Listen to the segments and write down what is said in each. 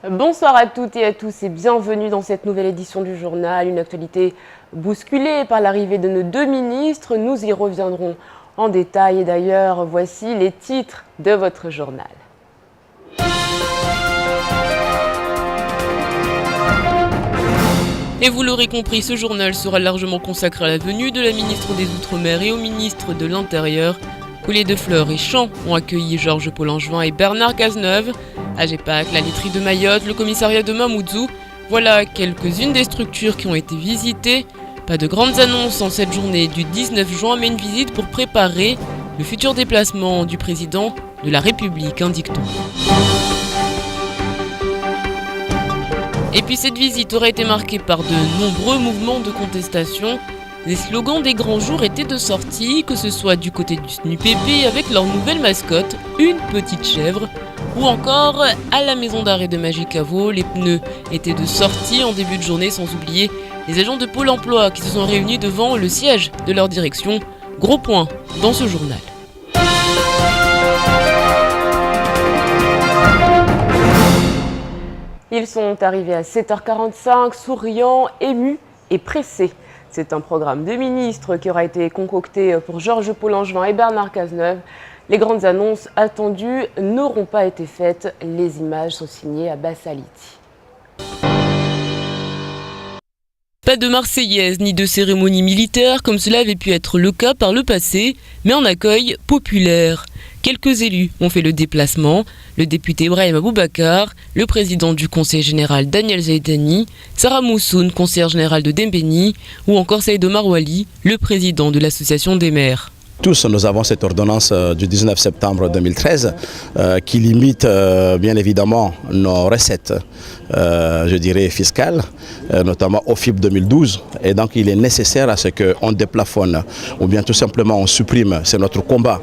Bonsoir à toutes et à tous et bienvenue dans cette nouvelle édition du journal. Une actualité bousculée par l'arrivée de nos deux ministres. Nous y reviendrons en détail et d'ailleurs, voici les titres de votre journal. Et vous l'aurez compris, ce journal sera largement consacré à la venue de la ministre des Outre-mer et au ministre de l'Intérieur. Coulées de fleurs et chants ont accueilli Georges Paul-Langevin et Bernard Cazeneuve. À Gepak, la laiterie de Mayotte, le commissariat de Mamoudzou. Voilà quelques-unes des structures qui ont été visitées. Pas de grandes annonces en cette journée du 19 juin, mais une visite pour préparer le futur déplacement du président de la République, indique-t-on. Et puis cette visite aurait été marquée par de nombreux mouvements de contestation. Les slogans des grands jours étaient de sortie, que ce soit du côté du SNUPP avec leur nouvelle mascotte, une petite chèvre, ou encore à la maison d'arrêt de Magicavo, les pneus étaient de sortie en début de journée, sans oublier les agents de Pôle emploi qui se sont réunis devant le siège de leur direction. Gros point dans ce journal. Ils sont arrivés à 7h45, souriants, émus et pressés. C'est un programme de ministres qui aura été concocté pour Georges Paul-Langevin et Bernard Cazeneuve. Les grandes annonces attendues n'auront pas été faites. Les images sont signées à Bassaliti. Pas de Marseillaise ni de cérémonie militaire comme cela avait pu être le cas par le passé, mais en accueil populaire. Quelques élus ont fait le déplacement, le député Ibrahim Aboubakar, le président du conseil général Daniel Zaidani, Sarah Moussoun, conseillère générale de Dembéni, ou encore Saïd Omar Wali, le président de l'association des maires. Tous, nous avons cette ordonnance du 19 septembre 2013 qui limite bien évidemment nos recettes, je dirais fiscales, notamment au FIP 2012. Et donc il est nécessaire à ce qu'on déplafonne ou bien tout simplement on supprime, c'est notre combat.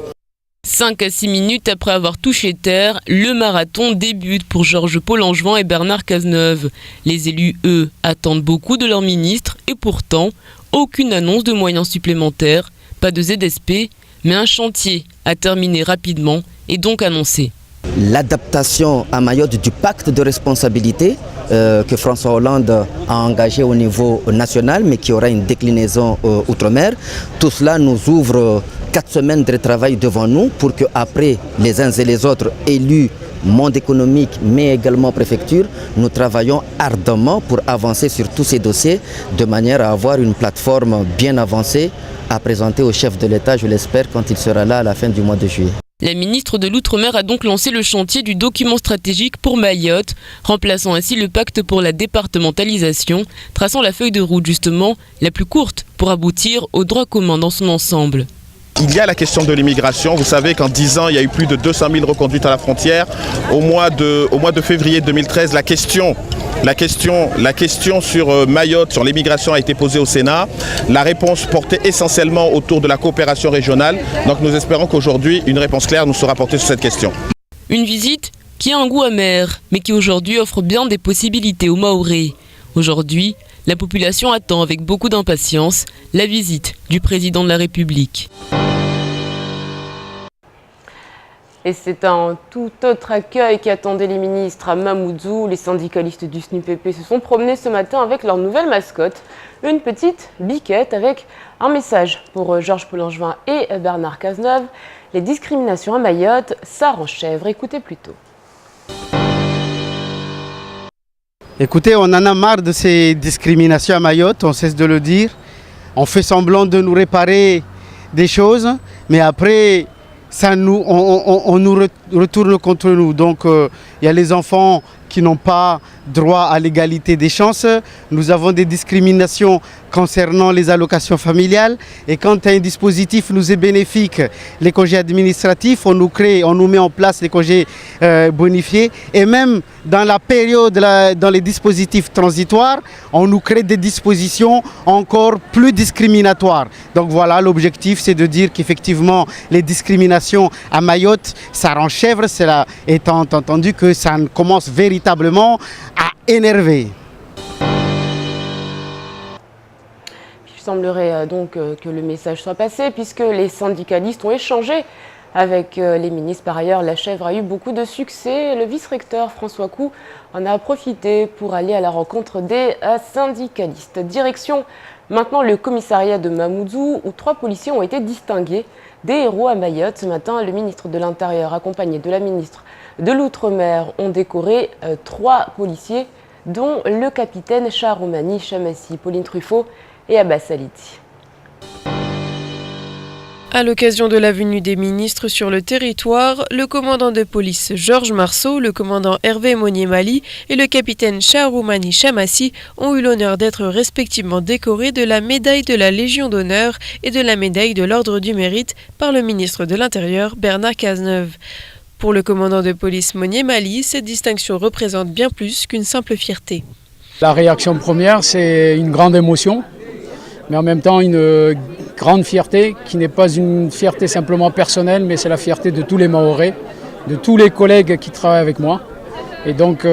5 à 6 minutes après avoir touché terre, le marathon débute pour Georges Paul-Langevin et Bernard Cazeneuve. Les élus, eux, attendent beaucoup de leur ministre et pourtant, aucune annonce de moyens supplémentaires, pas de ZSP, mais un chantier à terminer rapidement et donc annoncé. L'adaptation à Mayotte du pacte de responsabilité que François Hollande a engagé au niveau national, mais qui aura une déclinaison outre-mer. Tout cela nous ouvre 4 semaines de travail devant nous pour qu'après les uns et les autres élus, monde économique, mais également préfecture, nous travaillons ardemment pour avancer sur tous ces dossiers de manière à avoir une plateforme bien avancée à présenter au chef de l'État, je l'espère, quand il sera là à la fin du mois de juillet. La ministre de l'Outre-mer a donc lancé le chantier du document stratégique pour Mayotte, remplaçant ainsi le pacte pour la départementalisation, traçant la feuille de route justement la plus courte pour aboutir au droit commun dans son ensemble. Il y a la question de l'immigration. Vous savez qu'en 10 ans, il y a eu plus de 200 000 reconduites à la frontière. Au mois de février 2013, la question sur Mayotte, sur l'immigration a été posée au Sénat. La réponse portait essentiellement autour de la coopération régionale. Donc nous espérons qu'aujourd'hui, une réponse claire nous sera apportée sur cette question. Une visite qui a un goût amer, mais qui aujourd'hui offre bien des possibilités aux Mahorais. Aujourd'hui, la population attend avec beaucoup d'impatience la visite du président de la République. Et c'est un tout autre accueil qui attendait les ministres à Mamoudzou. Les syndicalistes du SNUPP se sont promenés ce matin avec leur nouvelle mascotte, une petite biquette avec un message pour Georges Paul-Langevin et Bernard Cazeneuve. Les discriminations à Mayotte, ça rend chèvre. Écoutez plutôt. Écoutez, on en a marre de ces discriminations à Mayotte, on cesse de le dire. On fait semblant de nous réparer des choses, mais après, on nous retourne contre nous. Donc, il y a les enfants qui n'ont pas droit à l'égalité des chances. Nous avons des discriminations concernant les allocations familiales. Et quand un dispositif nous est bénéfique, les congés administratifs, on nous met en place les congés bonifiés. Et même dans la période, dans les dispositifs transitoires, on nous crée des dispositions encore plus discriminatoires. Donc voilà, l'objectif, c'est de dire qu'effectivement, les discriminations à Mayotte, ça rend chèvre, cela étant entendu que ça commence véritablement à énerver. Il semblerait donc que le message soit passé puisque les syndicalistes ont échangé avec les ministres. Par ailleurs, la chèvre a eu beaucoup de succès. Le vice-recteur François Cou en a profité pour aller à la rencontre des syndicalistes. Direction maintenant le commissariat de Mamoudzou où 3 policiers ont été distingués des héros à Mayotte. Ce matin, le ministre de l'Intérieur accompagné de la ministre de l'Outre-mer ont décoré 3 policiers dont le capitaine Charoumani Chamassi, Pauline Truffaut et Abbas Saliti. À l'occasion de la venue des ministres sur le territoire, le commandant de police Georges Marceau, le commandant Hervé Monnier-Mali et le capitaine Charoumani Chamassi ont eu l'honneur d'être respectivement décorés de la médaille de la Légion d'honneur et de la médaille de l'Ordre du Mérite par le ministre de l'Intérieur Bernard Cazeneuve. Pour le commandant de police Monnier-Mali, cette distinction représente bien plus qu'une simple fierté. La réaction première, c'est une grande émotion, mais en même temps une grande fierté qui n'est pas une fierté simplement personnelle, mais c'est la fierté de tous les Mahorais, de tous les collègues qui travaillent avec moi. Et donc,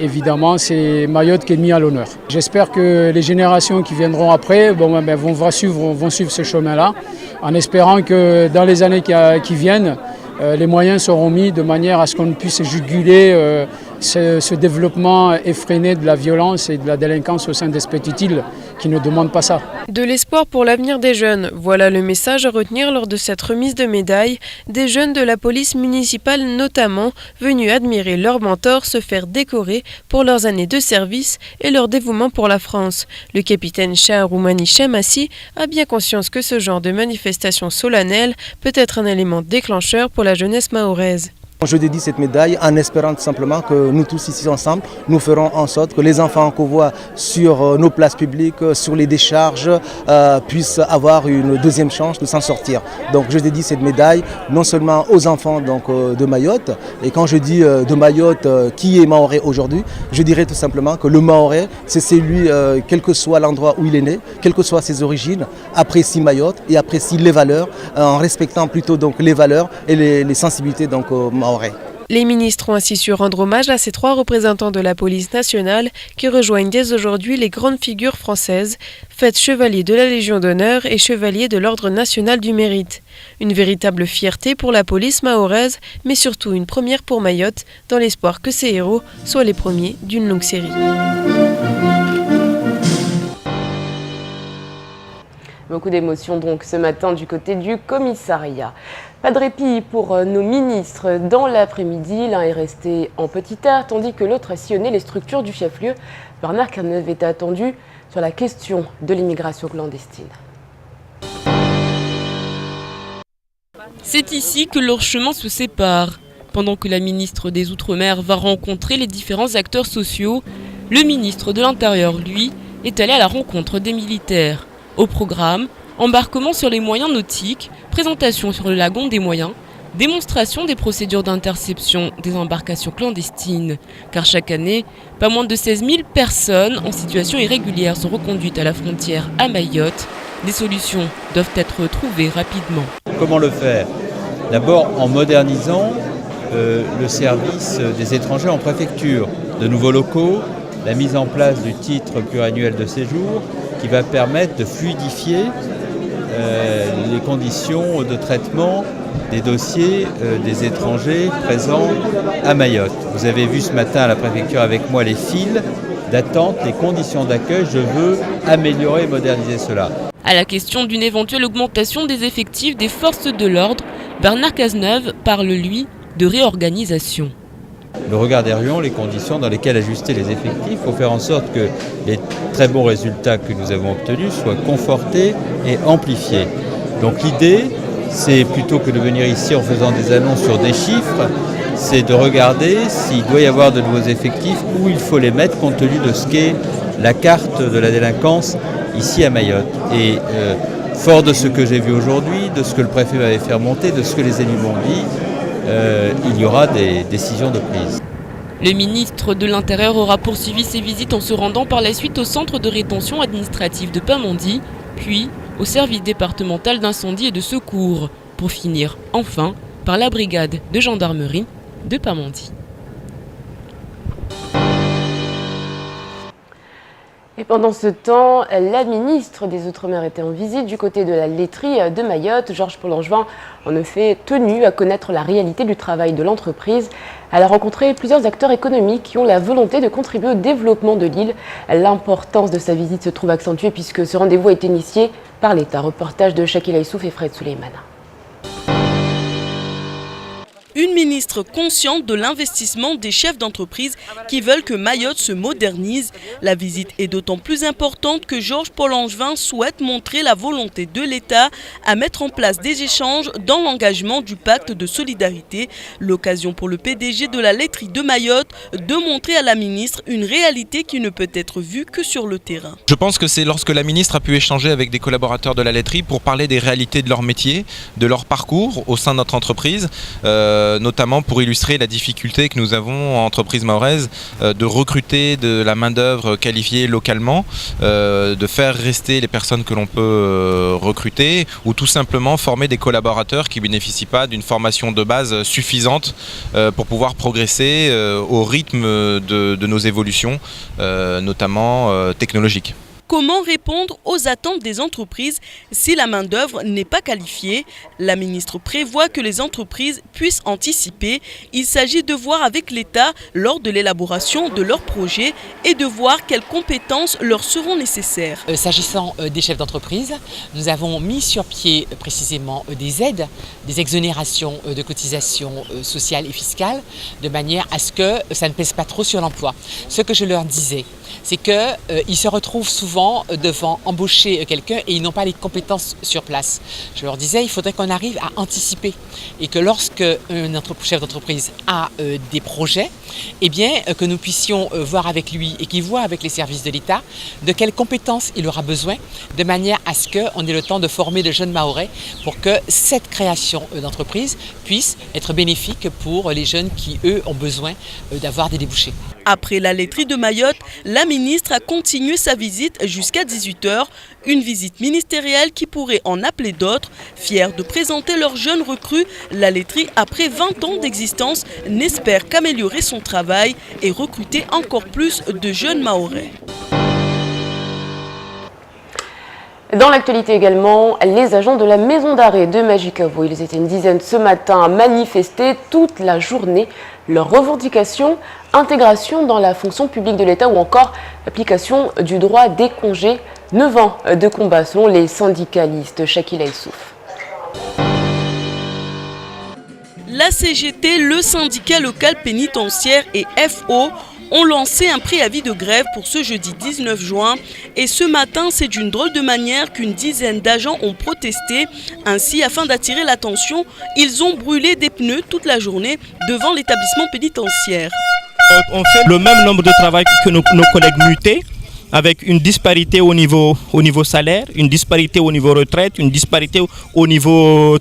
évidemment, c'est Mayotte qui est mis à l'honneur. J'espère que les générations qui viendront après vont suivre ce chemin-là, en espérant que dans les années qui viennent, les moyens seront mis de manière à ce qu'on puisse juguler ce développement effréné de la violence et de la délinquance au sein des petites îles qui ne demandent pas ça. De l'espoir pour l'avenir des jeunes, voilà le message à retenir lors de cette remise de médailles, des jeunes de la police municipale notamment, venus admirer leur mentor se faire décorer pour leurs années de service et leur dévouement pour la France. Le capitaine Charoumani Chamassi a bien conscience que ce genre de manifestation solennelle peut être un élément déclencheur pour la jeunesse mahoraise. Je dédie cette médaille en espérant tout simplement que nous tous ici ensemble, nous ferons en sorte que les enfants qu'on voit sur nos places publiques, sur les décharges, puissent avoir une deuxième chance de s'en sortir. Donc je dédie cette médaille non seulement aux enfants de Mayotte, et quand je dis de Mayotte, qui est Mahorais aujourd'hui, je dirais tout simplement que le Mahorais, c'est celui, quel que soit l'endroit où il est né, quelles que soient ses origines, apprécie Mayotte et apprécie les valeurs, en respectant plutôt donc les valeurs et les sensibilités mahorais. Les ministres ont ainsi su rendre hommage à ces 3 représentants de la police nationale qui rejoignent dès aujourd'hui les grandes figures françaises, faites chevalier de la Légion d'honneur et chevalier de l'Ordre national du mérite. Une véritable fierté pour la police mahoraise, mais surtout une première pour Mayotte, dans l'espoir que ces héros soient les premiers d'une longue série. Beaucoup d'émotions donc ce matin du côté du commissariat. Pas de répit pour nos ministres dans l'après-midi. L'un est resté en petit air tandis que l'autre a sillonné les structures du chef-lieu. Bernard Cazeneuve était attendu sur la question de l'immigration clandestine. C'est ici que leurs chemins se séparent. Pendant que la ministre des Outre-mer va rencontrer les différents acteurs sociaux, le ministre de l'Intérieur, lui, est allé à la rencontre des militaires. Au programme, embarquement sur les moyens nautiques, présentation sur le lagon des moyens, démonstration des procédures d'interception des embarcations clandestines. Car chaque année, pas moins de 16 000 personnes en situation irrégulière sont reconduites à la frontière à Mayotte. Des solutions doivent être trouvées rapidement. Comment le faire? D'abord en modernisant le service des étrangers en préfecture. De nouveaux locaux, la mise en place du titre pluriannuel de séjour qui va permettre de fluidifier les conditions de traitement des dossiers des étrangers présents à Mayotte. Vous avez vu ce matin à la préfecture avec moi les files d'attente, les conditions d'accueil. Je veux améliorer et moderniser cela. À la question d'une éventuelle augmentation des effectifs des forces de l'ordre, Bernard Cazeneuve parle, lui, de réorganisation. Nous regarderions les conditions dans lesquelles ajuster les effectifs pour faire en sorte que les très bons résultats que nous avons obtenus soient confortés et amplifiés. Donc l'idée, c'est plutôt que de venir ici en faisant des annonces sur des chiffres, c'est de regarder s'il doit y avoir de nouveaux effectifs, où il faut les mettre compte tenu de ce qu'est la carte de la délinquance ici à Mayotte. Et fort de ce que j'ai vu aujourd'hui, de ce que le préfet m'avait fait remonter, de ce que les élus m'ont dit, il y aura des décisions de prise. Le ministre de l'Intérieur aura poursuivi ses visites en se rendant par la suite au centre de rétention administrative de Pamandzi, puis au service départemental d'incendie et de secours, pour finir enfin par la brigade de gendarmerie de Pamandzi. Et pendant ce temps, la ministre des Outre-mer était en visite du côté de la laiterie de Mayotte. Georges Paul-Langevin, en effet, tenu à connaître la réalité du travail de l'entreprise. Elle a rencontré plusieurs acteurs économiques qui ont la volonté de contribuer au développement de l'île. L'importance de sa visite se trouve accentuée puisque ce rendez-vous a été initié par l'État. Reportage de Shakila Issouf et Fred Souleymane. Une ministre consciente de l'investissement des chefs d'entreprise qui veulent que Mayotte se modernise. La visite est d'autant plus importante que Georges Paul-Langevin souhaite montrer la volonté de l'État à mettre en place des échanges dans l'engagement du pacte de solidarité. L'occasion pour le PDG de la laiterie de Mayotte de montrer à la ministre une réalité qui ne peut être vue que sur le terrain. Je pense que c'est lorsque la ministre a pu échanger avec des collaborateurs de la laiterie pour parler des réalités de leur métier, de leur parcours au sein de notre entreprise, notamment pour illustrer la difficulté que nous avons en entreprise mahoraise de recruter de la main-d'œuvre qualifiée localement, de faire rester les personnes que l'on peut recruter ou tout simplement former des collaborateurs qui ne bénéficient pas d'une formation de base suffisante pour pouvoir progresser au rythme de nos évolutions, notamment technologiques. Comment répondre aux attentes des entreprises si la main-d'œuvre n'est pas qualifiée? La ministre prévoit que les entreprises puissent anticiper. Il s'agit de voir avec l'État lors de l'élaboration de leurs projets et de voir quelles compétences leur seront nécessaires. S'agissant des chefs d'entreprise, nous avons mis sur pied précisément des aides, des exonérations de cotisations sociales et fiscales, de manière à ce que ça ne pèse pas trop sur l'emploi. Ce que je leur disais, c'est qu'ils se retrouvent souvent devant embaucher quelqu'un et ils n'ont pas les compétences sur place. Je leur disais, il faudrait qu'on arrive à anticiper et que lorsque un chef d'entreprise a des projets, eh bien, que nous puissions voir avec lui et qu'il voit avec les services de l'État de quelles compétences il aura besoin, de manière à ce qu'on ait le temps de former de jeunes Mahorais pour que cette création d'entreprise puisse être bénéfique pour les jeunes qui, eux, ont besoin d'avoir des débouchés. Après la laiterie de Mayotte, la ministre a continué sa visite jusqu'à 18h, une visite ministérielle qui pourrait en appeler d'autres. Fiers de présenter leurs jeunes recrues, la laiterie, après 20 ans d'existence, n'espère qu'améliorer son travail et recruter encore plus de jeunes Mahorais. Dans l'actualité également, les agents de la maison d'arrêt de Majicavo, ils étaient une dizaine ce matin à manifester toute la journée. Leurs revendications, intégration dans la fonction publique de l'État ou encore application du droit des congés. 9 ans de combat selon les syndicalistes. Shakila Issouf. La CGT, le syndicat local pénitentiaire et FO ont lancé un préavis de grève pour ce jeudi 19 juin. Et ce matin, c'est d'une drôle de manière qu'une dizaine d'agents ont protesté. Ainsi, afin d'attirer l'attention, ils ont brûlé des pneus toute la journée devant l'établissement pénitentiaire. On fait le même nombre de travail que nos collègues mutés, avec une disparité au niveau salaire, une disparité au niveau retraite, une disparité au niveau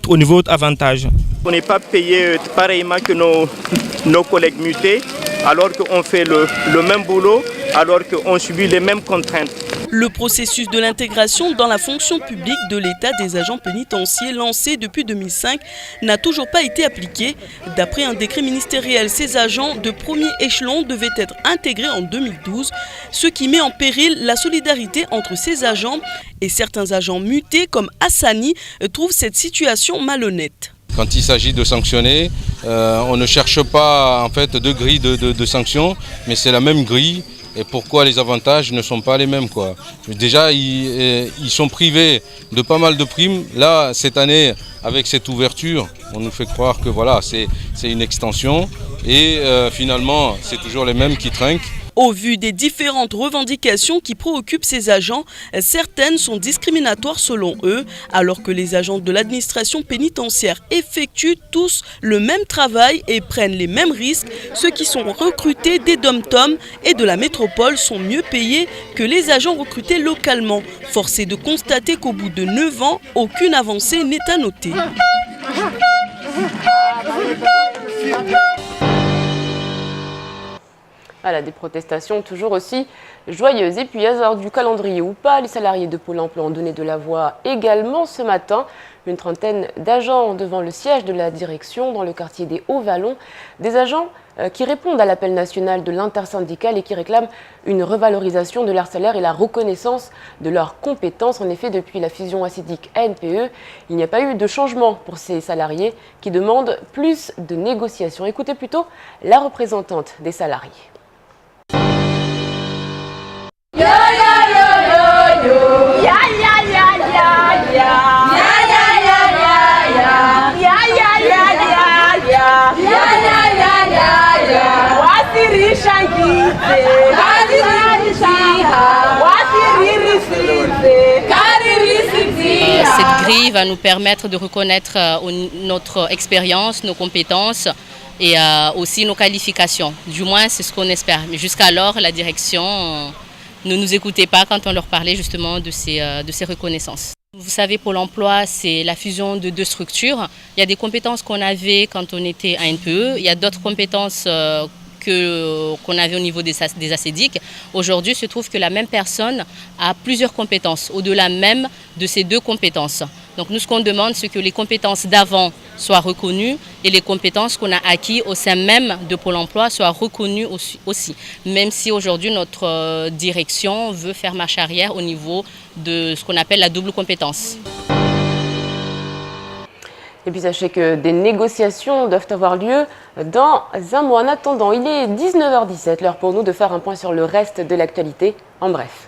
avantage. On n'est pas payé pareillement que nos collègues mutés, alors qu'on fait le même boulot, alors qu'on subit les mêmes contraintes. Le processus de l'intégration dans la fonction publique de l'État des agents pénitentiaires lancé depuis 2005 n'a toujours pas été appliqué. D'après un décret ministériel, ces agents de premier échelon devaient être intégrés en 2012, ce qui met en péril la solidarité entre ces agents et certains agents mutés comme Hassani trouvent cette situation malhonnête. Quand il s'agit de sanctionner, on ne cherche pas en fait deux grilles de sanctions, mais c'est la même grille. Et pourquoi les avantages ne sont pas les mêmes, quoi. Déjà, ils sont privés de pas mal de primes. Là, cette année, avec cette ouverture, on nous fait croire que voilà, c'est une extension. Et finalement, c'est toujours les mêmes qui trinquent. Au vu des différentes revendications qui préoccupent ces agents, certaines sont discriminatoires selon eux, alors que les agents de l'administration pénitentiaire effectuent tous le même travail et prennent les mêmes risques. Ceux qui sont recrutés des dom-toms et de la métropole sont mieux payés que les agents recrutés localement. Force est de constater qu'au bout de 9 ans, aucune avancée n'est à noter. Voilà, des protestations toujours aussi joyeuses. Et puis, hasard du calendrier ou pas, les salariés de Pôle emploi ont donné de la voix également ce matin. Une trentaine d'agents devant le siège de la direction dans le quartier des Hauts-Vallons. Des agents qui répondent à l'appel national de l'intersyndicale et qui réclament une revalorisation de leur salaire et la reconnaissance de leurs compétences. En effet, depuis la fusion ACDIC ANPE, il n'y a pas eu de changement pour ces salariés qui demandent plus de négociations. Écoutez plutôt la représentante des salariés. Cette grille va nous permettre de reconnaître notre expérience, nos compétences et aussi nos qualifications. Du moins, c'est ce qu'on espère. Mais jusqu'alors, la direction ne nous écoutait pas quand on leur parlait justement de ces reconnaissances. Vous savez, Pôle emploi, c'est la fusion de deux structures. Il y a des compétences qu'on avait quand on était à NPE, il y a d'autres compétences qu'on avait au niveau des ACDIC. Aujourd'hui, il se trouve que la même personne a plusieurs compétences, au-delà même de ces deux compétences. Donc nous, ce qu'on demande, c'est que les compétences d'avant soient reconnues et les compétences qu'on a acquises au sein même de Pôle emploi soient reconnues aussi. Même si aujourd'hui, notre direction veut faire marche arrière au niveau de ce qu'on appelle la double compétence. Et puis sachez que des négociations doivent avoir lieu dans un mois. En attendant, il est 19h17, l'heure pour nous de faire un point sur le reste de l'actualité. En bref.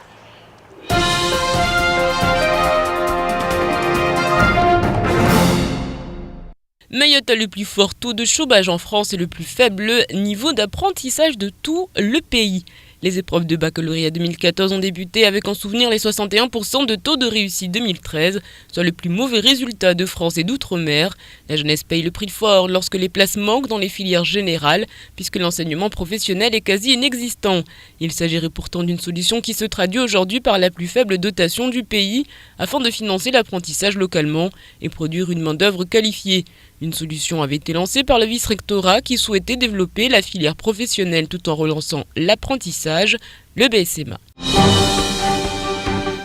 Mayotte a le plus fort taux de chômage en France et le plus faible niveau d'apprentissage de tout le pays. Les épreuves de baccalauréat 2014 ont débuté avec en souvenir les 61% de taux de réussite 2013, soit le plus mauvais résultat de France et d'outre-mer. La jeunesse paye le prix fort lorsque les places manquent dans les filières générales, puisque l'enseignement professionnel est quasi inexistant. Il s'agirait pourtant d'une solution qui se traduit aujourd'hui par la plus faible dotation du pays, afin de financer l'apprentissage localement et produire une main-d'œuvre qualifiée. Une solution avait été lancée par le vice-rectorat qui souhaitait développer la filière professionnelle tout en relançant l'apprentissage, le BSMA.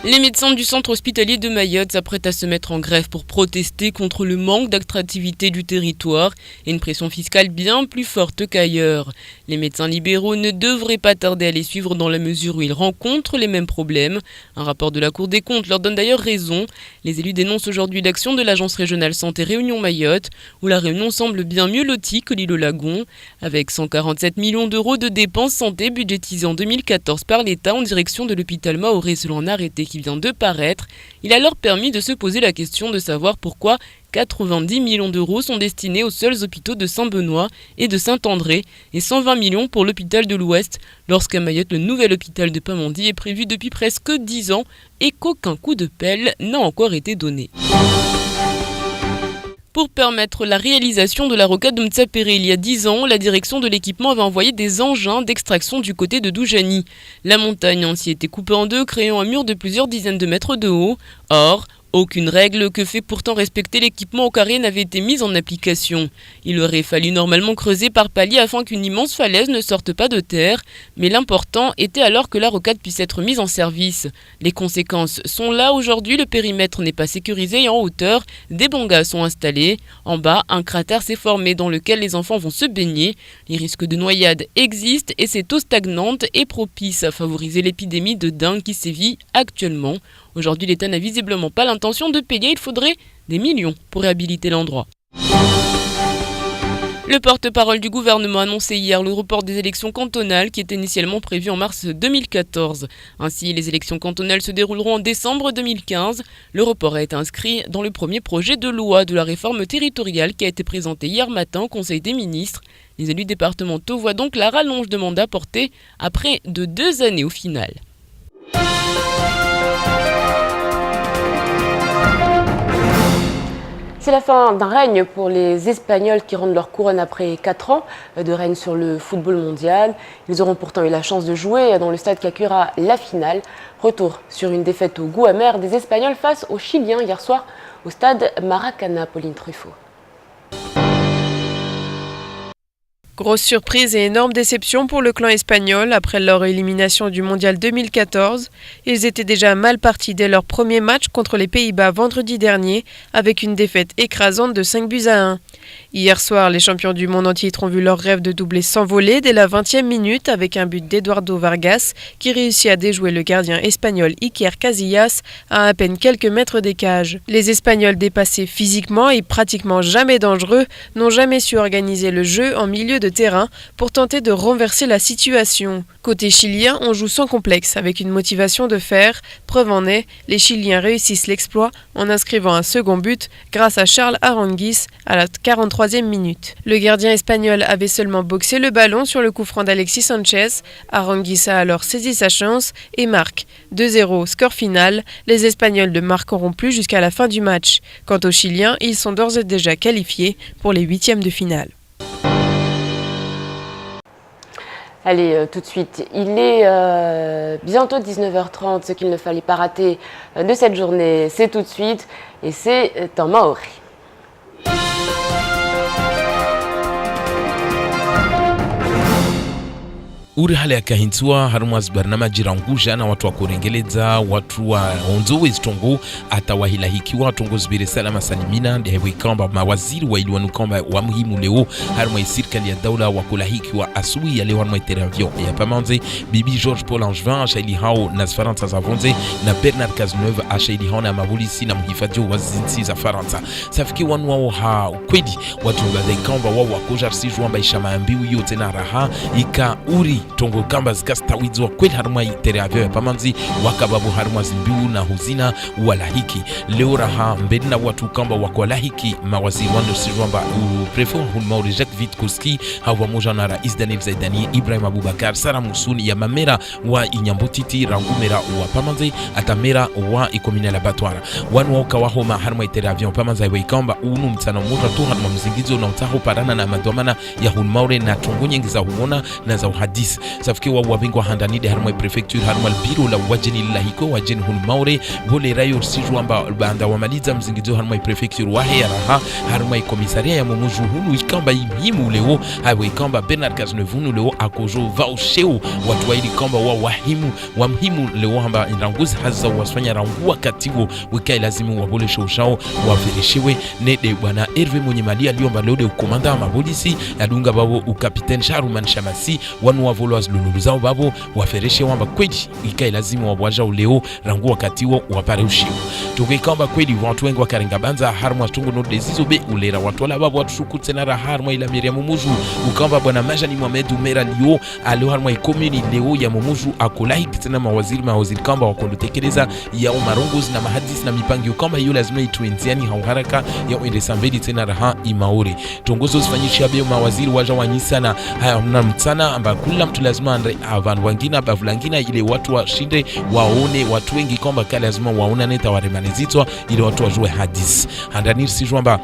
Les médecins du centre hospitalier de Mayotte s'apprêtent à se mettre en grève pour protester contre le manque d'attractivité du territoire et une pression fiscale bien plus forte qu'ailleurs. Les médecins libéraux ne devraient pas tarder à les suivre dans la mesure où ils rencontrent les mêmes problèmes. Un rapport de la Cour des comptes leur donne d'ailleurs raison. Les élus dénoncent aujourd'hui l'action de l'Agence régionale santé Réunion Mayotte, où la Réunion semble bien mieux lotie que l'île au Lagon, avec 147 millions d'euros de dépenses santé budgétisées en 2014 par l'État en direction de l'hôpital Mahorais selon un arrêté qui vient de paraître. Il a alors permis de se poser la question de savoir pourquoi 90 millions d'euros sont destinés aux seuls hôpitaux de Saint-Benoît et de Saint-André et 120 millions pour l'hôpital de l'Ouest, lorsqu'à Mayotte, le nouvel hôpital de Pamandie est prévu depuis presque 10 ans et qu'aucun coup de pelle n'a encore été donné. Pour permettre la réalisation de la rocade de Mtsapéré il y a 10 ans, la direction de l'équipement avait envoyé des engins d'extraction du côté de Doujani. La montagne a ainsi été coupée en deux, créant un mur de plusieurs dizaines de mètres de haut. Or, aucune règle que fait pourtant respecter l'équipement au carré n'avait été mise en application. Il aurait fallu normalement creuser par palier afin qu'une immense falaise ne sorte pas de terre, mais l'important était alors que la rocade puisse être mise en service. Les conséquences sont là aujourd'hui, le périmètre n'est pas sécurisé et en hauteur, des bangas sont installés. En bas, un cratère s'est formé dans lequel les enfants vont se baigner. Les risques de noyade existent et cette eau stagnante est propice à favoriser l'épidémie de dengue qui sévit actuellement. Aujourd'hui, l'État n'a visiblement pas l'intention de payer, il faudrait des millions pour réhabiliter l'endroit. Le porte-parole du gouvernement a annoncé hier le report des élections cantonales qui étaient initialement prévues en mars 2014. Ainsi, les élections cantonales se dérouleront en décembre 2015. Le report a été inscrit dans le premier projet de loi de la réforme territoriale qui a été présenté hier matin au Conseil des ministres. Les élus départementaux voient donc la rallonge de mandat portée à près de 2 années au final. C'est la fin d'un règne pour les Espagnols qui rendent leur couronne après 4 ans de règne sur le football mondial. Ils auront pourtant eu la chance de jouer dans le stade qui accueillera la finale. Retour sur une défaite au goût amer des Espagnols face aux Chiliens hier soir au stade Maracana, Pauline Truffaut. Grosse surprise et énorme déception pour le clan espagnol après leur élimination du Mondial 2014. Ils étaient déjà mal partis dès leur premier match contre les Pays-Bas vendredi dernier avec une défaite écrasante de 5-1. Hier soir, les champions du monde en titre ont vu leur rêve de doubler s'envoler dès la 20e minute avec un but d'Eduardo Vargas qui réussit à déjouer le gardien espagnol Iker Casillas à peine quelques mètres des cages. Les Espagnols dépassés physiquement et pratiquement jamais dangereux n'ont jamais su organiser le jeu en milieu de terrain pour tenter de renverser la situation. Côté chilien, on joue sans complexe avec une motivation de fer. Preuve en est, les Chiliens réussissent l'exploit en inscrivant un second but grâce à Charles Aranguis à la 43e minute. Le gardien espagnol avait seulement boxé le ballon sur le coup franc d'Alexis Sanchez. Aranguis a alors saisi sa chance et marque. 2-0, score final. Les Espagnols ne marqueront plus jusqu'à la fin du match. Quant aux Chiliens, ils sont d'ores et déjà qualifiés pour les 8e de finale. Allez, tout de suite, il est bientôt 19h30, ce qu'il ne fallait pas rater de cette journée, c'est tout de suite, et c'est en maori. uri hali ya kahintua harumaz barnamaji rangusha na watu wa kurengeleza watu wa onzowe zitongo atawahilahikiwa tongo zibire salama salimina ndehewe kamba mawaziri wa iliwanu kamba wa muhimu leo harumai sirikali ya daula wa kulahikiwa asubuhi ya leo harumai teravyo ya pamanze bibi George Paul Angevin ashaili hao na Faransa za vonze na Bernard Cazeneuve ashaili hao na mabulisi na mhifadhi wa zinsi za Faransa safiki wanu wao ha kwedi watu wa kamba wao wakoja sijwamba ishama ambiu yote na raha ika uri tongo kamba zikastawizwa kweli harumwa iteravyo ya pamanzi wakababu harumwa zimbiu na huzina walahiki leo raha mbedina watu kamba wako lahiki mawaziri wando sijwamba prefo hulmauri Jacques Witkowski hawa moja na rais Daniel Zaidani Ibrahim Abubakar Sara Musuni ya mamera wa inyambotiti rangumera wa pamanzi atamera wa ikomine la batwara wanu waka waho harumwa iteravyo pamanzi wa ikamba unu mtano moja tu harumwa mzingizo na utaho parana na madomana ya hulmauri na tongo nyingi za huona na za uhadisi safiki wa wabingwa handanide harumwa prefecture harumwa biro la wajeni lahiko wajeni hulmaure bole rayo sijwamba banda wamaliza mzingizo harumwa prefecture wa heraha harumwa komisaria ya mumuju hulu ikamba muhimu leo hawe ikamba Bernard Cazeneuve leo akojo vausheo watu wa ili kamba wa wahimu wa muhimu leo hamba inranguzi haza wasfanya rangua katiwo wikai lazimu wabole shaushao wafirishiwe nede bwana Hervé Monyemali aliomba leo de ukomanda mabolisi adunga babo ukapiteni Sharuman Shamasi wanu wavolo lululu zao babo wafereshe wamba kweli ikai lazima wabwaja uleo rangu wakati wo wapare ushiwo tukikamba kweli watu wengi wakarenga banza harumwa tungo no desizo be ulera watu wala babo watu shukutse na harumwa ila Miriam Mumuju ukamba bwana Majani Mohamed Umera lio alio harumwa ikomini leo ya Mumuju akolahi kitena mawaziri kamba wakondotekeleza ya umarongozi na mahadisi na mipangi ukamba hiyo lazima ituenziani hauharaka ya uendesa mbeli tena raha imauri tongozo zifanyisha be mawaziri waja wanyisa na haya mna mtana amba kula mtu lazima andre avan wangina bavulangina ile watu washinde waone watu wengi kwamba kale lazima waona neta waremanezitwa ile watu wajue hadisi handani sijwamba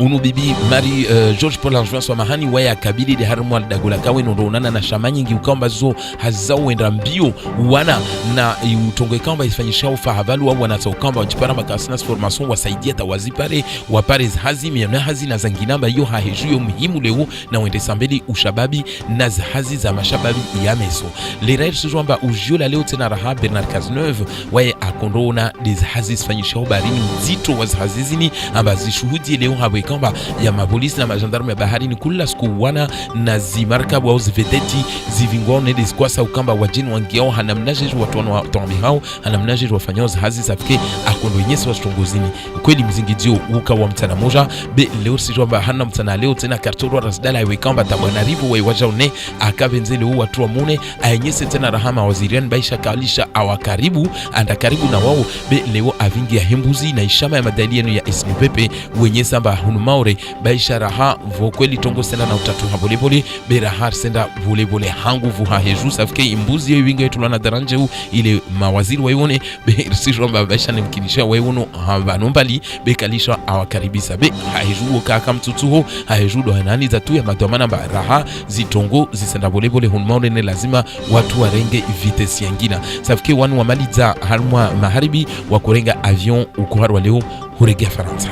unu bibi Mari George Paul Angevin swa mahani waya kabili de harumwa dagola kawe nonana na shamanyi ukamba zo hazao enda mbio wana na utongo kamba ifanyisha ufahabalu wa wana ukamba wajipara makasina formation wasaidia tawazipare wapare hazimi na hazina zanginamba yo hahejuyo muhimu leo na wende sambeli ushababi na hazi za mashababi ya meso lera sijwamba ujiola leo tena raha Bernard Cazeneuve waya akondona des hazis fanyisha barini zito wazazizini ambazi shuhudi leo hawe kamba ya mapolisi na majandarmu ya baharini kula siku wana na zimarkabu au zivedeti zivingwaone diskwasa ukamba wajini wangiao hanamnajeju watu wanotombi hao hanamnajeju wafanyaozi hazi safike akondo nyesi wa stongozini kweli mzingijio uka wa mtana moja be leo sijwamba hana mtana leo tena kartoro rasdala iwe kamba tabwana rivu wa wajaone akabenzele u watu wa mune ayenyese tena rahama waziriani baisha kalisha awakaribu anda karibu na wao be leo avingi ya hembuzi na ishama ya madalienu ya SNPP wenye samba maure baisha raha vokweli tongo senda na utatu habolebole beraha senda volebole hangu vuha heju safike imbuzi yo winga yetu lana daranje u ile mawaziri waione be sijomba baisha nemkinisha waiwono hambanombali be kalisha awakaribisa be haheju kaka mtutuho haheju do hanani zatu ya madomana ba raha zitongo zisenda volebole hunmaure ne lazima watu warenge vitesi yangina safike wanu wamaliza harumwa maharibi wakorenga avion ukuharwa leo huregea Faransa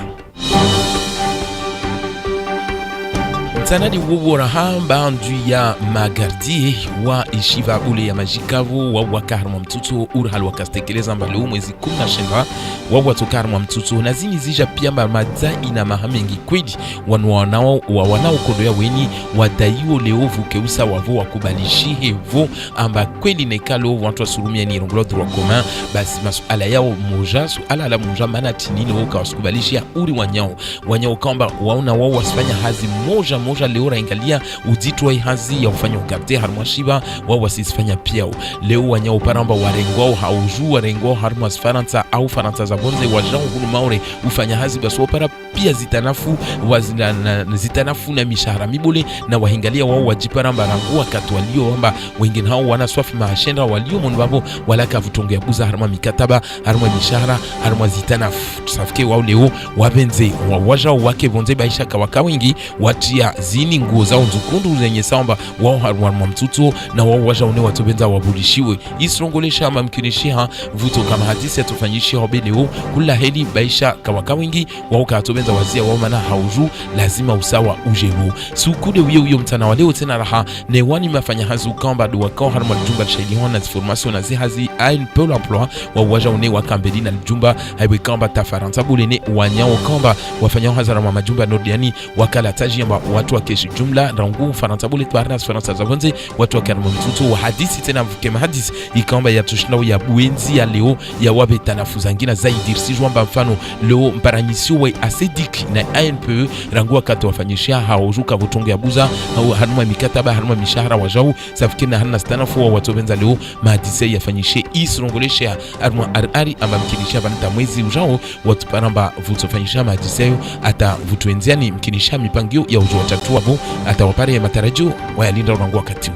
mtsanadi woworaha bandu ya magardi wa ishiva ule ya majikavu wa wakarma mtutu urhal wakastekeleza mbalo mwezi 19 wa watokarma mtutu na zini zija pia mamadza ina mahamengi kweli wanao kondo ya weni wadaiwo leovu keusa wavo wakubalishi hevo amba kweli nekalo watu wasurumia ni ronglo droit commun basi masuala yao moja suala la moja maana tinini woka wasikubalishi ya uri wanyao kamba waona wao wasifanya hazi moja leo raingalia uditwa hazi ya ufanya ugarde harma shiba wao wasifanya pia leo wanyao paramba warengwao hauju warengwao harma faransa au faransa za bonze wajao hunu maure ufanya hazi basi wapara pia zitanafu na mishahara mibule na wahingalia wao wajiparamba rangu wakati walio wamba wengine hao wanaswafi mahashenda walio munbabo walaka vutongo ya buza harma mikataba harma mishahara harma zitanafu tusafike wao leo wabenze wajao wake vonze baisha kawaka wengi watia zini nguo zao nzukundu zenye samba wao harma mtuto na wao wajao ne watobenza wabulishiwe isrongolesha mamkinishiha vuto kama hadisi atufanyishi hobe leo kula heli baisha kawaka wengi wao katobenza wazia wao mana hauju lazima usawa ujelu sukude uyo mtana wa leo tena raha ne wani mafanya hazu kamba do wakao harma jumba shailiho na formation na zihazi ain pole emploi wa waja une wakambeli na jumba haiwe kamba tafaranta bulene wanyao kamba wafanya hazara mama jumba nordiani wakala taji amba watu wa keshi jumla rangu faranta bule twarnas faranta zavonze watu wa kanmo mtuto wa hadisi tena kema hadisi ikamba ya tushindao ya buenzi ya leo ya wabe tanafuza ngina zaidi sijwamba mfano leo mparamisio wa asedik na ANPE rangu wakati wafanyishia haujuka vutongo ya buza au haruma mikataba haruma mishahara wajau safikina hana stanafu wa watu benza leo mahadisi yafanyishie isrongolesha haruma arari amba mkinisha vanita mwezi ujao watu paramba vutofanyisha mahadisi ata vutuenziani mkinisha mipangio ya ujo watatu wabo ata wapare ya matarajio wayalinda rangu wakati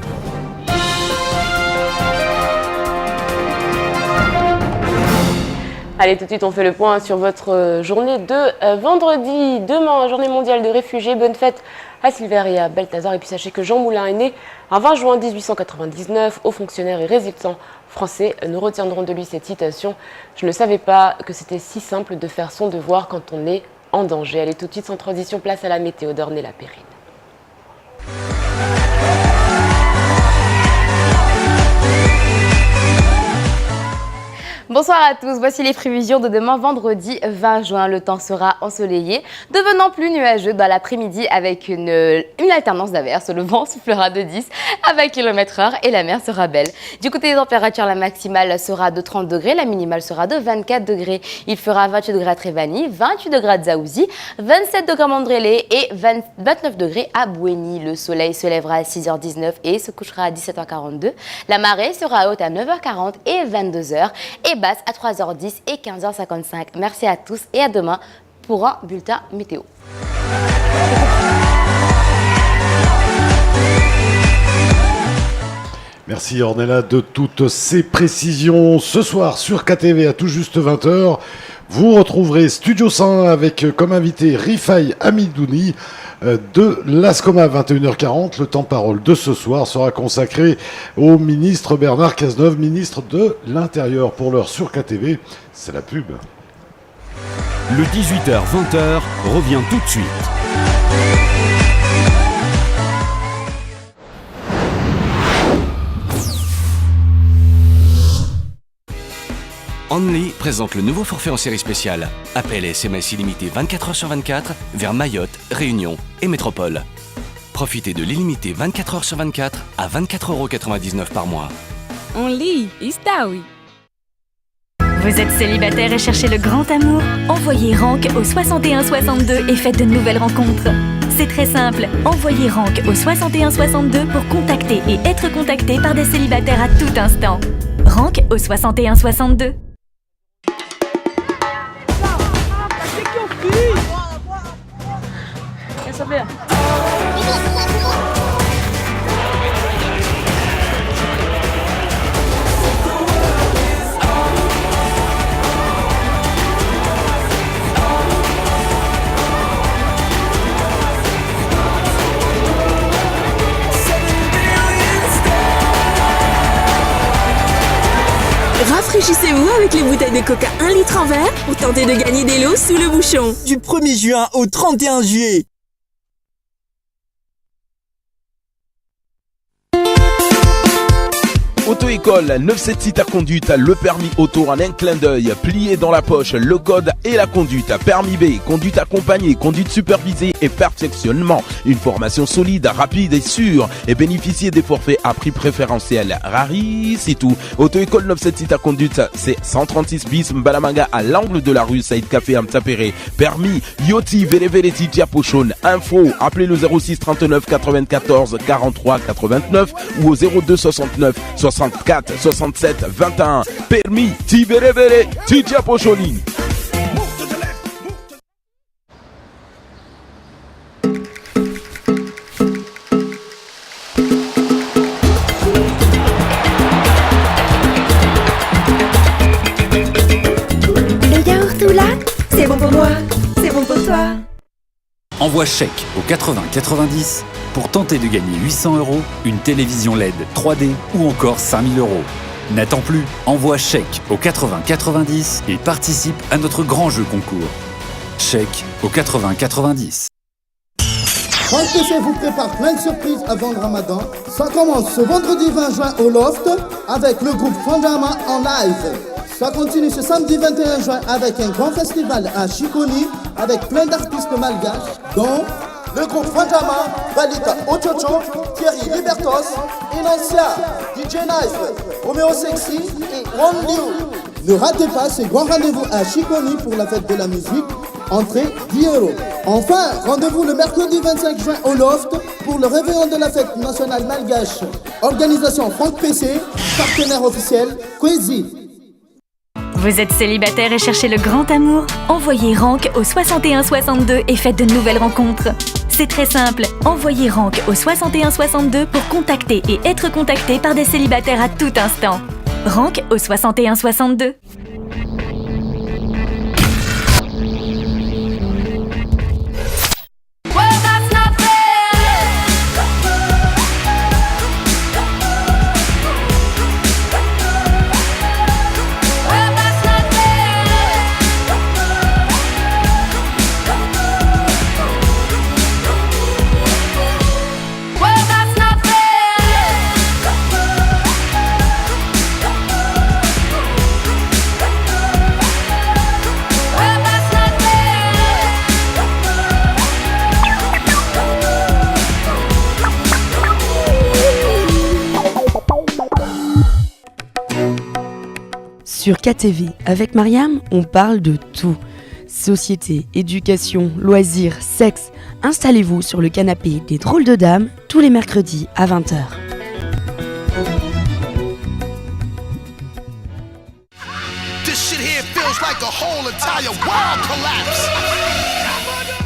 Allez, tout de suite, on fait le point sur votre journée de vendredi. Demain, journée mondiale de réfugiés. Bonne fête à Silver et à Balthazar. Et puis sachez que Jean Moulin est né un 20 juin 1899. Haut fonctionnaire et résistant français. Nous retiendrons de lui cette citation. Je ne savais pas que c'était si simple de faire son devoir quand on est en danger. Allez, tout de suite, sans transition, place à la météo d'Ornella-Périne. Bonsoir à tous, voici les prévisions de demain vendredi 20 juin. Le temps sera ensoleillé, devenant plus nuageux dans l'après-midi avec une alternance d'averses. Le vent soufflera de 10 à 20 km/h et la mer sera belle. Du côté des températures, la maximale sera de 30 degrés, la minimale sera de 24 degrés. Il fera 28 degrés à Trévani, 28 degrés à Dzaouzi, 27 degrés à Mandrélé et 29 degrés à Bouéni. Le soleil se lèvera à 6h19 et se couchera à 17h42. La marée sera haute à 9h40 et 22h et basse à 3h10 et 15h55. Merci à tous et à demain pour un bulletin météo. Merci Ornella de toutes ces précisions. Ce soir sur KTV à tout juste 20h, vous retrouverez Studio 100 avec comme invité Rifai Amidouni de l'Ascoma 21h40. Le temps de parole de ce soir sera consacré au ministre Bernard Cazeneuve, ministre de l'Intérieur. Pour l'heure sur KTV, c'est la pub. Le 18h-20h revient tout de suite. Only présente le nouveau forfait en série spéciale. Appel et SMS illimité 24h/24 vers Mayotte, Réunion et Métropole. Profitez de l'illimité 24h/24 à 24,99 € par mois. Only, Istawi. Vous êtes célibataire et cherchez le grand amour? Envoyez Rank au 6162 et faites de nouvelles rencontres. C'est très simple, envoyez Rank au 6162 pour contacter et être contacté par des célibataires à tout instant. Rank au 6162. Rafraîchissez-vous avec les bouteilles de coca 1 litre en verre pour tenter de gagner des lots sous le bouchon. Du 1er juin au 31 juillet. Auto-école, 976 à conduite, le permis auto en un clin d'œil, plié dans la poche, le code et la conduite. Permis B, conduite accompagnée, conduite supervisée et perfectionnement. Une formation solide, rapide et sûre et bénéficier des forfaits à prix préférentiel. Rari, c'est tout. Auto-école 976 à conduite, c'est 136 bis Mbalamanga à l'angle de la rue Saïd Café Amtapéré. Permis, Yoti, Vélévéléti, Diapochon. Info, appelez le 06 39 94 43 89 ou au 02 69 64 67 21. Permis, Tibérevere, Tidiapochoni. Le yaourt tout là, c'est bon pour moi, c'est bon pour toi. Envoie chèque au 80 90 pour tenter de gagner 800 €, une télévision LED 3D ou encore 5000 €. N'attends plus, envoie chèque au 80 90 et participe à notre grand jeu concours. Chèque au 80 90. Franck PC vous prépare plein de surprises avant le Ramadan. Ça commence ce vendredi 20 juin au Loft avec le groupe Fandama en live. Ça continue ce samedi 21 juin avec un grand festival à Chiconi avec plein d'artistes malgaches dont le groupe Fandama, Valita Ochocho, Thierry Libertos, Inancia, DJ Nice, Romeo Sexy et One Liu. Ne ratez pas ce grand rendez-vous à Chiconi pour la fête de la musique. Entrée 10 €. Enfin, rendez-vous le mercredi 25 juin au Loft pour le réveillon de la fête nationale malgache. Organisation Franck PC, partenaire officiel Cohesive. Vous êtes célibataire et cherchez le grand amour? Envoyez Rank au 61 62 et faites de nouvelles rencontres. C'est très simple, envoyez Rank au 61 62 pour contacter et être contacté par des célibataires à tout instant. Rank au 61 62. Sur KTV, avec Mariam, on parle de tout. Société, éducation, loisirs, sexe. Installez-vous sur le canapé des drôles de dames tous les mercredis à 20h.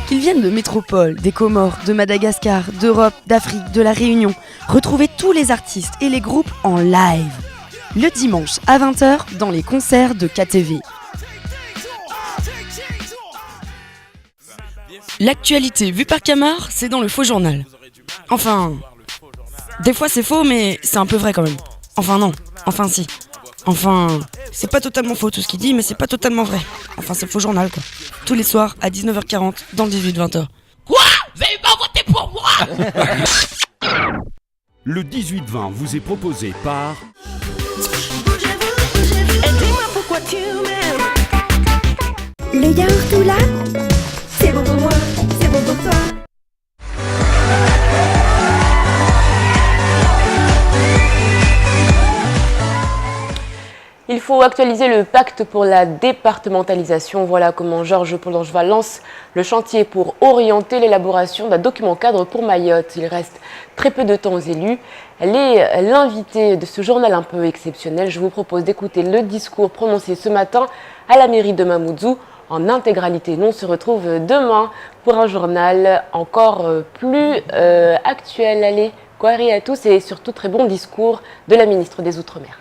Qu'ils viennent de métropole, des Comores, de Madagascar, d'Europe, d'Afrique, de la Réunion, retrouvez tous les artistes et les groupes en live. Le dimanche à 20h dans les concerts de KTV. L'actualité vue par Camar, c'est dans le faux journal. Enfin, des fois c'est faux, mais c'est un peu vrai quand même. Enfin non, enfin si. Enfin, c'est pas totalement faux tout ce qu'il dit, mais c'est pas totalement vrai. Enfin, c'est faux journal quoi. Tous les soirs à 19h40 dans le 18-20h. Quoi? Vous avez pas voté pour moi? Le 18-20 vous est proposé par... Le yaourt tout là, c'est bon pour moi, c'est bon pour toi. Il faut actualiser le pacte pour la départementalisation. Voilà comment Georges Paul-Langevin lance le chantier pour orienter l'élaboration d'un document cadre pour Mayotte. Il reste très peu de temps aux élus. Elle est l'invitée de ce journal un peu exceptionnel. Je vous propose d'écouter le discours prononcé ce matin à la mairie de Mamoudzou en intégralité. Nous, on se retrouve demain pour un journal encore plus actuel. Allez, Kouari à tous et surtout très bon discours de la ministre des Outre-mer.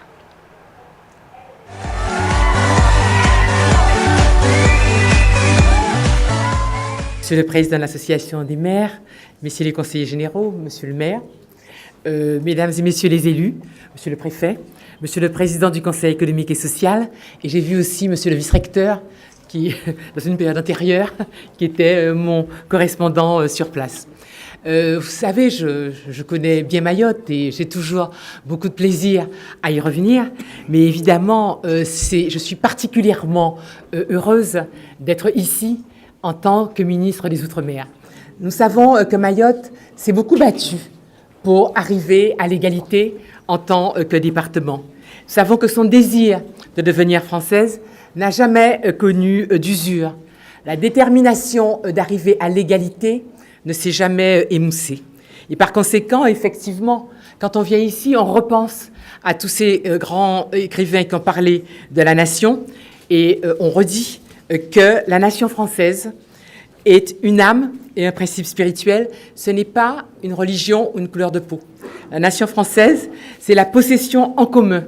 Monsieur le Président de l'Association des maires, Messieurs les conseillers généraux, Monsieur le maire, Mesdames et Messieurs les élus, Monsieur le préfet, Monsieur le Président du Conseil économique et social, et j'ai vu aussi Monsieur le vice-recteur, qui, dans une période antérieure, qui était mon correspondant sur place. Vous savez, je connais bien Mayotte et j'ai toujours beaucoup de plaisir à y revenir. Mais évidemment, je suis particulièrement heureuse d'être ici en tant que ministre des Outre-mer. Nous savons que Mayotte s'est beaucoup battue pour arriver à l'égalité en tant que département. Nous savons que son désir de devenir française n'a jamais connu d'usure. La détermination d'arriver à l'égalité ne s'est jamais émoussée. Et par conséquent, effectivement, quand on vient ici, on repense à tous ces grands écrivains qui ont parlé de la nation et on redit que la nation française est une âme et un principe spirituel. Ce n'est pas une religion ou une couleur de peau. La nation française, c'est la possession en commun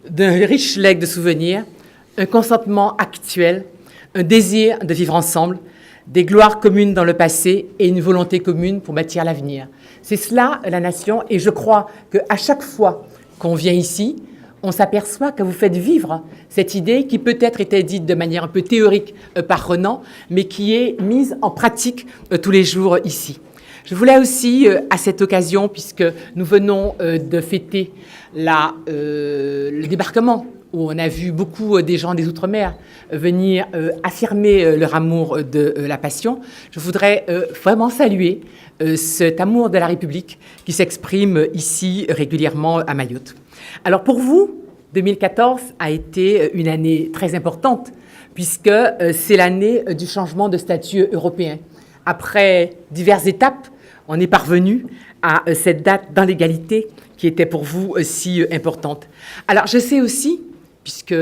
d'un riche legs de souvenirs, un consentement actuel, un désir de vivre ensemble, des gloires communes dans le passé et une volonté commune pour bâtir l'avenir. C'est cela, la nation, et je crois qu'à chaque fois qu'on vient ici, on s'aperçoit que vous faites vivre cette idée qui peut-être était dite de manière un peu théorique par Renan, mais qui est mise en pratique tous les jours ici. Je voulais aussi, à cette occasion, puisque nous venons de fêter le débarquement, où on a vu beaucoup des gens des Outre-mer venir affirmer leur amour de la passion, je voudrais vraiment saluer cet amour de la République qui s'exprime ici régulièrement à Mayotte. Alors pour vous, 2014 a été une année très importante, puisque c'est l'année du changement de statut européen. Après diverses étapes, on est parvenu à cette date dans l'égalité qui était pour vous si importante. Alors je sais aussi, puisque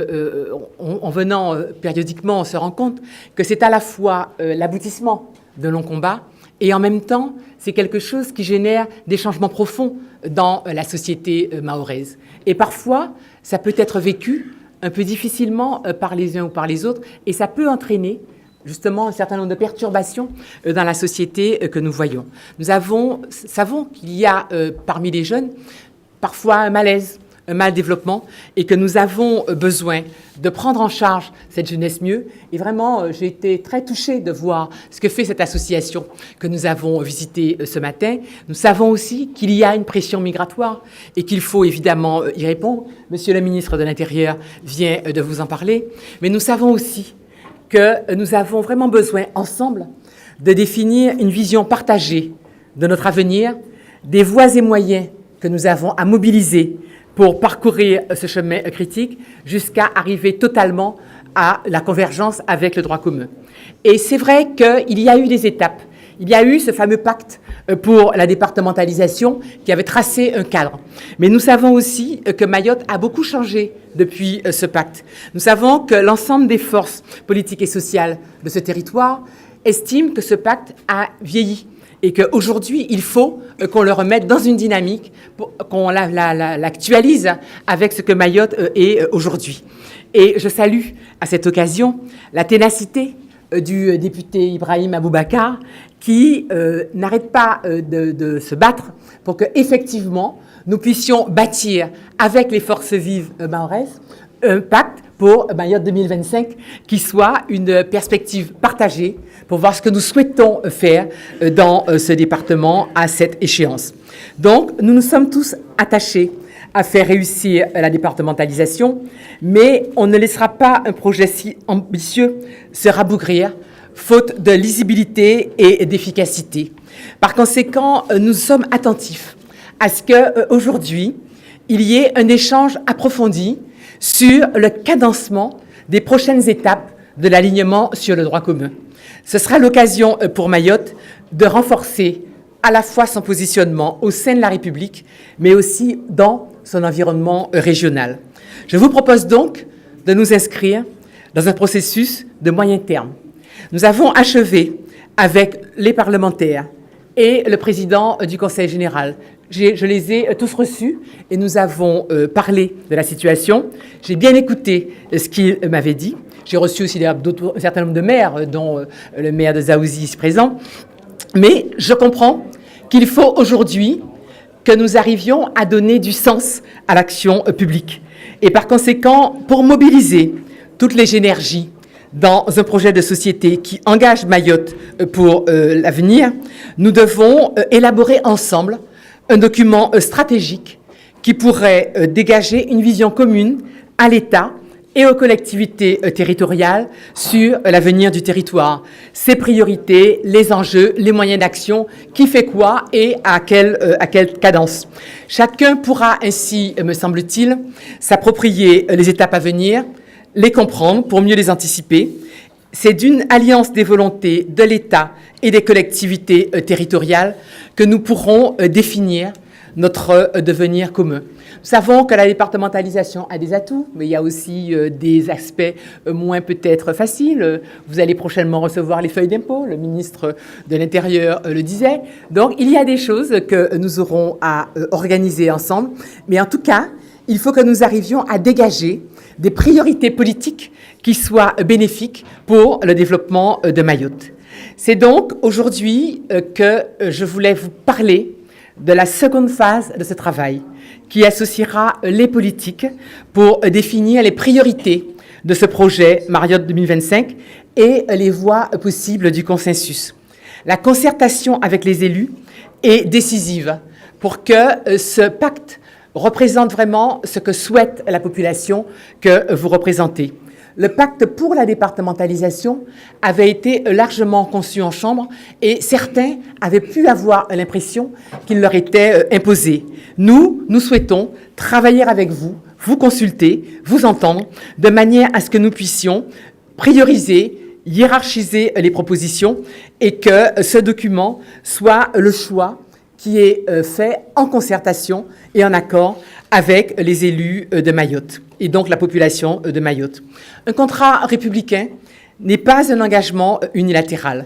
en venant périodiquement, on se rend compte que c'est à la fois l'aboutissement de longs combats et en même temps, c'est quelque chose qui génère des changements profonds dans la société mahoraise. Et parfois, ça peut être vécu un peu difficilement par les uns ou par les autres et ça peut entraîner justement un certain nombre de perturbations dans la société que nous voyons. Nous savons qu'il y a parmi les jeunes parfois un malaise, un mal-développement, et que nous avons besoin de prendre en charge cette jeunesse mieux. Et vraiment, j'ai été très touchée de voir ce que fait cette association que nous avons visitée ce matin. Nous savons aussi qu'il y a une pression migratoire et qu'il faut évidemment y répondre. Monsieur le ministre de l'Intérieur vient de vous en parler. Mais nous savons aussi que nous avons vraiment besoin, ensemble, de définir une vision partagée de notre avenir, des voies et moyens que nous avons à mobiliser pour parcourir ce chemin critique jusqu'à arriver totalement à la convergence avec le droit commun. Et c'est vrai qu'il y a eu des étapes. Il y a eu ce fameux pacte pour la départementalisation qui avait tracé un cadre. Mais nous savons aussi que Mayotte a beaucoup changé depuis ce pacte. Nous savons que l'ensemble des forces politiques et sociales de ce territoire estiment que ce pacte a vieilli et qu'aujourd'hui, il faut qu'on le remette dans une dynamique, qu'on l'actualise avec ce que Mayotte est aujourd'hui. Et je salue à cette occasion la ténacité du député Ibrahim Aboubacar qui n'arrête pas de se battre pour qu'effectivement, nous puissions bâtir avec les forces vives mahoraises un pacte pour Mayotte 2025 qui soit une perspective partagée pour voir ce que nous souhaitons faire dans ce département à cette échéance. Donc, nous nous sommes tous attachés à faire réussir la départementalisation, mais on ne laissera pas un projet si ambitieux se rabougrir, faute de lisibilité et d'efficacité. Par conséquent, nous sommes attentifs à ce qu'aujourd'hui, il y ait un échange approfondi sur le cadencement des prochaines étapes de l'alignement sur le droit commun. Ce sera l'occasion pour Mayotte de renforcer à la fois son positionnement au sein de la République, mais aussi dans son environnement régional. Je vous propose donc de nous inscrire dans un processus de moyen terme. Nous avons achevé avec les parlementaires et le président du Conseil général. Je les ai tous reçus et nous avons parlé de la situation. J'ai bien écouté ce qu'ils m'avaient dit. J'ai reçu aussi un certain nombre de maires, dont le maire de Zaouzi ici présent. Mais je comprends qu'il faut aujourd'hui que nous arrivions à donner du sens à l'action publique. Et par conséquent, pour mobiliser toutes les énergies, dans un projet de société qui engage Mayotte pour l'avenir, nous devons élaborer ensemble un document stratégique qui pourrait dégager une vision commune à l'État et aux collectivités territoriales sur l'avenir du territoire, ses priorités, les enjeux, les moyens d'action, qui fait quoi et à quelle cadence. Chacun pourra ainsi, me semble-t-il, s'approprier les étapes à venir, les comprendre pour mieux les anticiper. C'est d'une alliance des volontés de l'État et des collectivités territoriales que nous pourrons définir notre devenir commun. Nous savons que la départementalisation a des atouts, mais il y a aussi des aspects moins peut-être faciles. Vous allez prochainement recevoir les feuilles d'impôt, le ministre de l'Intérieur le disait. Donc il y a des choses que nous aurons à organiser ensemble, mais en tout cas, il faut que nous arrivions à dégager des priorités politiques qui soient bénéfiques pour le développement de Mayotte. C'est donc aujourd'hui que je voulais vous parler de la seconde phase de ce travail, qui associera les politiques pour définir les priorités de ce projet Mayotte 2025 et les voies possibles du consensus. La concertation avec les élus est décisive pour que ce pacte représente vraiment ce que souhaite la population que vous représentez. Le pacte pour la départementalisation avait été largement conçu en Chambre et certains avaient pu avoir l'impression qu'il leur était imposé. Nous souhaitons travailler avec vous, vous consulter, vous entendre, de manière à ce que nous puissions prioriser, hiérarchiser les propositions et que ce document soit le choix qui est fait en concertation et en accord avec les élus de Mayotte et donc la population de Mayotte. Un contrat républicain n'est pas un engagement unilatéral.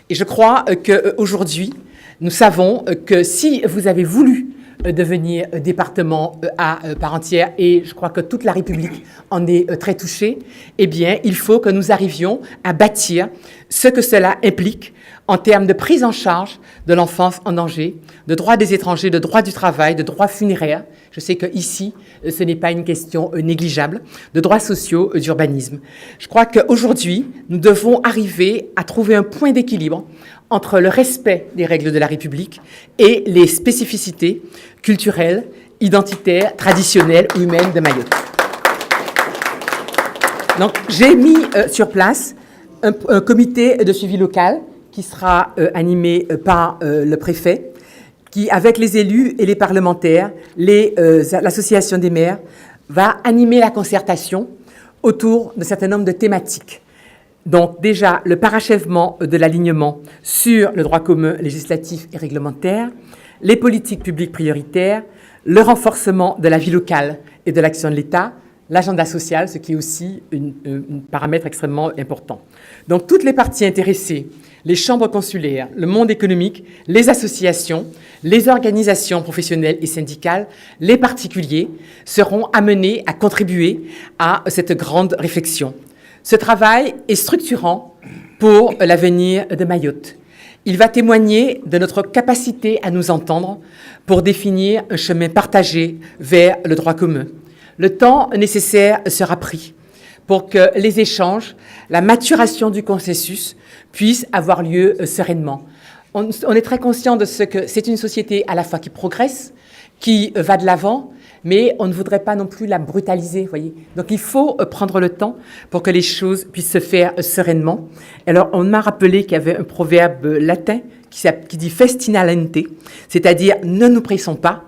Et je crois qu'aujourd'hui, nous savons que si vous avez voulu devenir département à part entière, et je crois que toute la République en est très touchée, eh bien, il faut que nous arrivions à bâtir ce que cela implique en termes de prise en charge de l'enfance en danger, de droits des étrangers, de droits du travail, de droits funéraires. Je sais qu'ici, ce n'est pas une question négligeable, de droits sociaux, d'urbanisme. Je crois qu'aujourd'hui, nous devons arriver à trouver un point d'équilibre entre le respect des règles de la République et les spécificités culturelles, identitaires, traditionnelles ou humaines de Mayotte. Donc, j'ai mis sur place un comité de suivi local qui sera animé par le préfet, qui, avec les élus et les parlementaires, l'association des maires, va animer la concertation autour d'un certain nombre de thématiques. Donc déjà, le parachèvement de l'alignement sur le droit commun législatif et réglementaire, les politiques publiques prioritaires, le renforcement de la vie locale et de l'action de l'État, l'agenda social, ce qui est aussi un paramètre extrêmement important. Donc toutes les parties intéressées, les chambres consulaires, le monde économique, les associations, les organisations professionnelles et syndicales, les particuliers seront amenés à contribuer à cette grande réflexion. Ce travail est structurant pour l'avenir de Mayotte. Il va témoigner de notre capacité à nous entendre pour définir un chemin partagé vers le droit commun. Le temps nécessaire sera pris pour que les échanges, la maturation du consensus puissent avoir lieu sereinement. On est très conscient de ce que c'est une société à la fois qui progresse, qui va de l'avant, mais on ne voudrait pas non plus la brutaliser, voyez. Donc il faut prendre le temps pour que les choses puissent se faire sereinement. Alors on m'a rappelé qu'il y avait un proverbe latin qui dit festina lente, c'est-à-dire ne nous pressons pas,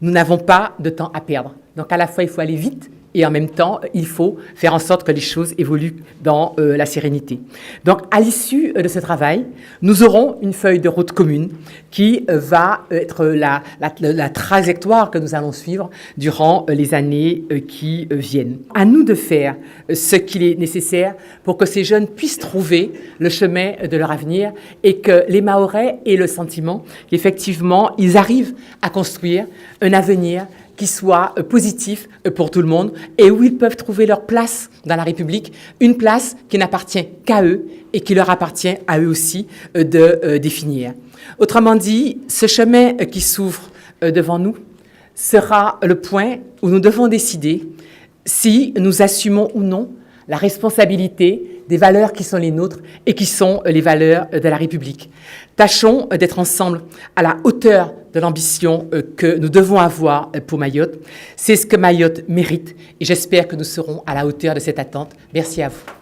nous n'avons pas de temps à perdre. Donc à la fois il faut aller vite, et en même temps, il faut faire en sorte que les choses évoluent dans la sérénité. Donc, à l'issue de ce travail, nous aurons une feuille de route commune qui va être la trajectoire que nous allons suivre durant les années qui viennent. À nous de faire ce qu'il est nécessaire pour que ces jeunes puissent trouver le chemin de leur avenir et que les Mahorais aient le sentiment qu'effectivement, ils arrivent à construire un avenir qui soit positif pour tout le monde et où ils peuvent trouver leur place dans la République, une place qui n'appartient qu'à eux et qui leur appartient à eux aussi de définir. Autrement dit, ce chemin qui s'ouvre devant nous sera le point où nous devons décider si nous assumons ou non la responsabilité des valeurs qui sont les nôtres et qui sont les valeurs de la République. Tâchons d'être ensemble à la hauteur de l'ambition que nous devons avoir pour Mayotte. C'est ce que Mayotte mérite et j'espère que nous serons à la hauteur de cette attente. Merci à vous.